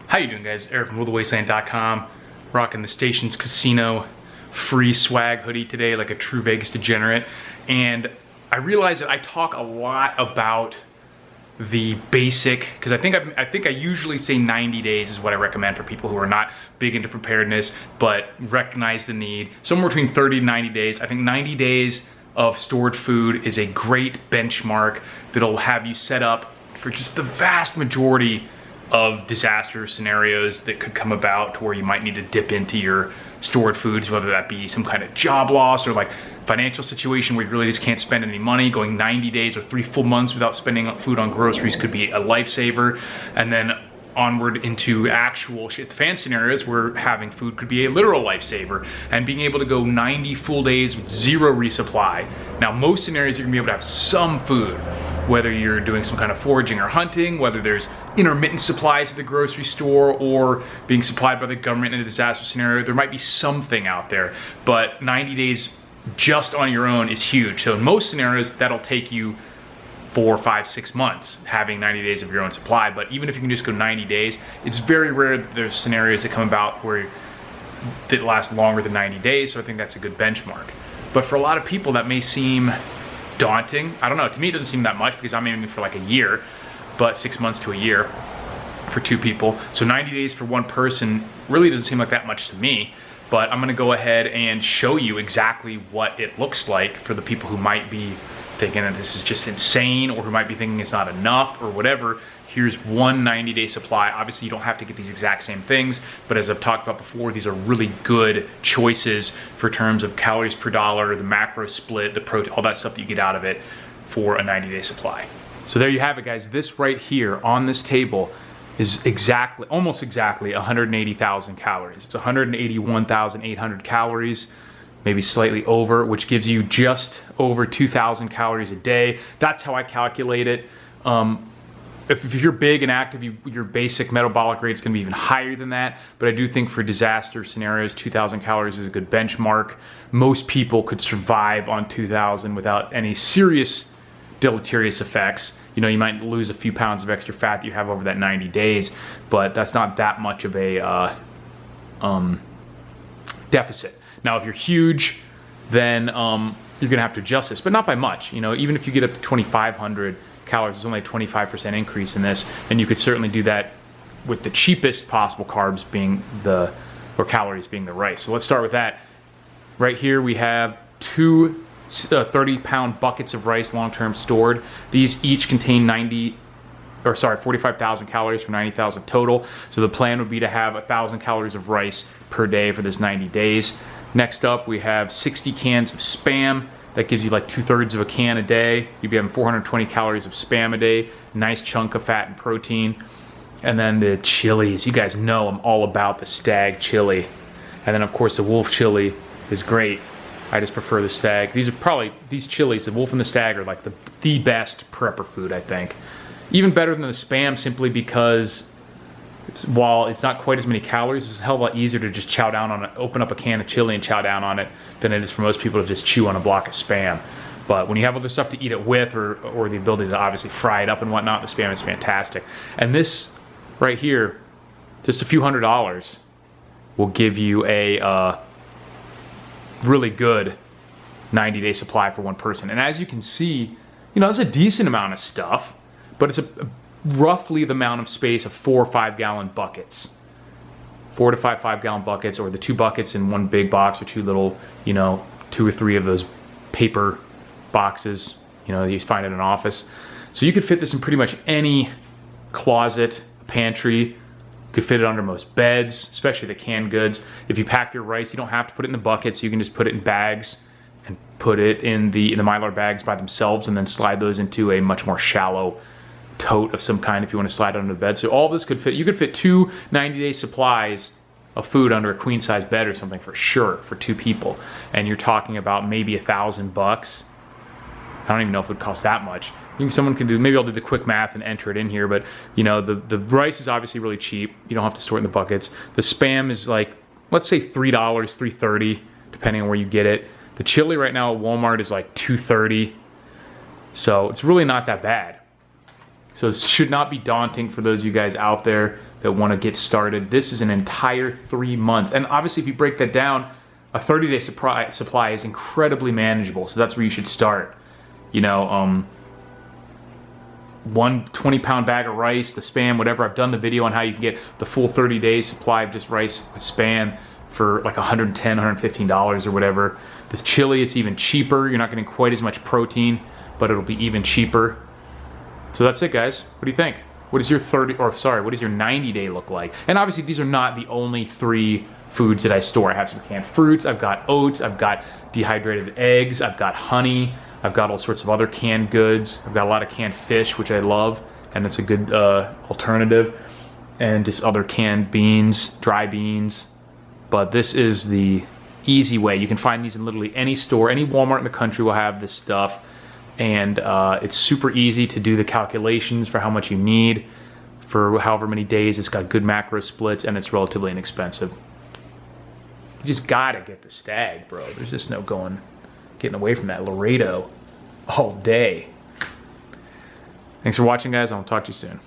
How you doing, guys? Eric from WillTheWasteland.com, rocking the Stations Casino free swag hoodie today like a true Vegas degenerate. And I realize that I talk a lot about the basic, because I think I usually say 90 days is what I recommend for people who are not big into preparedness but recognize the need. Somewhere between 30 to 90 days. I think 90 days of stored food is a great benchmark that'll have you set up for just the vast majority of disaster scenarios that could come about to where you might need to dip into your stored foods, whether that be some kind of job loss or like financial situation where you really just can't spend any money. Going 90 days or 3 full months without spending food on groceries could be a lifesaver. And then onward into actual shit the fan scenarios where having food could be a literal lifesaver, and being able to go 90 full days with zero resupply. Now, most scenarios you're gonna be able to have some food, whether you're doing some kind of foraging or hunting, whether there's intermittent supplies at the grocery store or being supplied by the government in a disaster scenario, there might be something out there, but 90 days just on your own is huge. So in most scenarios, that'll take you 4, 5, 6 months having 90 days of your own supply. But even if you can just go 90 days, it's very rare that there's scenarios that come about where that last longer than 90 days. So I think that's a good benchmark. But for a lot of people that may seem daunting. I don't know, to me it doesn't seem that much because I'm aiming for like a year, but 6 months to a year for 2 people. So 90 days for 1 person really doesn't seem like that much to me. But I'm gonna go ahead and show you exactly what it looks like for the people who might be thinking that this is just insane, or who might be thinking it's not enough or whatever. Here's one 90-day supply. Obviously you don't have to get these exact same things, but as I've talked about before, these are really good choices for terms of calories per dollar, the macro split, the protein, all that stuff that you get out of it for a 90-day supply. So there you have it, guys. This right here on this table is exactly, almost exactly 180,000 calories. It's 181,800 calories, maybe slightly over, which gives you just over 2,000 calories a day. That's how I calculate it. If you're big and active, your basic metabolic rate is going to be even higher than that. But I do think for disaster scenarios, 2,000 calories is a good benchmark. Most people could survive on 2,000 without any serious deleterious effects. You know, you might lose a few pounds of extra fat that you have over that 90 days, but that's not that much of a deficit. Now, if you're huge, then you're gonna have to adjust this, but not by much. You know, even if you get up to 2,500 calories, there's only a 25% increase in this, and you could certainly do that with the cheapest possible carbs being or calories being the rice. So let's start with that. Right here we have 2 30-pound buckets of rice long-term stored. These each contain 45,000 calories for 90,000 total. So the plan would be to have 1,000 calories of rice per day for this 90 days. Next up, we have 60 cans of Spam. That gives you like 2/3 of a can a day. You'd be having 420 calories of Spam a day. Nice chunk of fat and protein. And then the chilies. You guys know I'm all about the Stag chili. And then of course the Wolf chili is great. I just prefer the Stag. These chilies, the Wolf and the Stag, are like the best prepper food, I think. Even better than the Spam, simply because while it's not quite as many calories, it's a hell of a lot easier to just chow down on it, open up a can of chili and chow down on it, than it is for most people to just chew on a block of Spam. But when you have other stuff to eat it with, or the ability to obviously fry it up and whatnot, the Spam is fantastic. And this right here, just a few $100s, will give you a really good 90-day supply for 1 person. And as you can see, you know, it's a decent amount of stuff, but it's roughly the amount of space of 4 or 5 gallon buckets. 4 to 5 5-gallon buckets, or the 2 buckets in 1 big box, or 2 little, you know, 2 or 3 of those paper boxes, you know, that you find in an office. So you could fit this in pretty much any closet, pantry. You could fit it under most beds, especially the canned goods. If you pack your rice, you don't have to put it in the buckets. You can just put it in bags and put it in the Mylar bags by themselves, and then slide those into a much more shallow tote of some kind if you want to slide it under the bed. So all this could fit. You could fit 2 90-day supplies of food under a queen-size bed or something for sure for 2 people. And you're talking about maybe $1,000. I don't even know if it would cost that much. Someone can do, maybe I'll do the quick math and enter it in here, but you know, the rice is obviously really cheap. You don't have to store it in the buckets. The Spam is like, let's say $3, $3.30, depending on where you get it. The chili right now at Walmart is like $2.30. So it's really not that bad. So it should not be daunting for those of you guys out there that want to get started. This is an entire 3 months. And obviously if you break that down, a 30-day supply is incredibly manageable. So that's where you should start. You know, one 20-pound bag of rice, the Spam, whatever. I've done the video on how you can get the full 30 days supply of just rice with Spam for like $110, $115 or whatever. The chili, it's even cheaper. You're not getting quite as much protein, but it'll be even cheaper. So that's it, guys. What do you think? What does your 90-day look like? And obviously these are not the only 3 foods that I store. I have some canned fruits, I've got oats, I've got dehydrated eggs, I've got honey, I've got all sorts of other canned goods. I've got a lot of canned fish, which I love, and it's a good alternative. And just other canned beans, dry beans. But this is the easy way. You can find these in literally any store. Any Walmart in the country will have this stuff. And it's super easy to do the calculations for how much you need for however many days. It's got good macro splits, and it's relatively inexpensive. You just gotta get the Stag, bro. There's just no getting away from that Laredo all day. Thanks for watching, guys. I'll talk to you soon.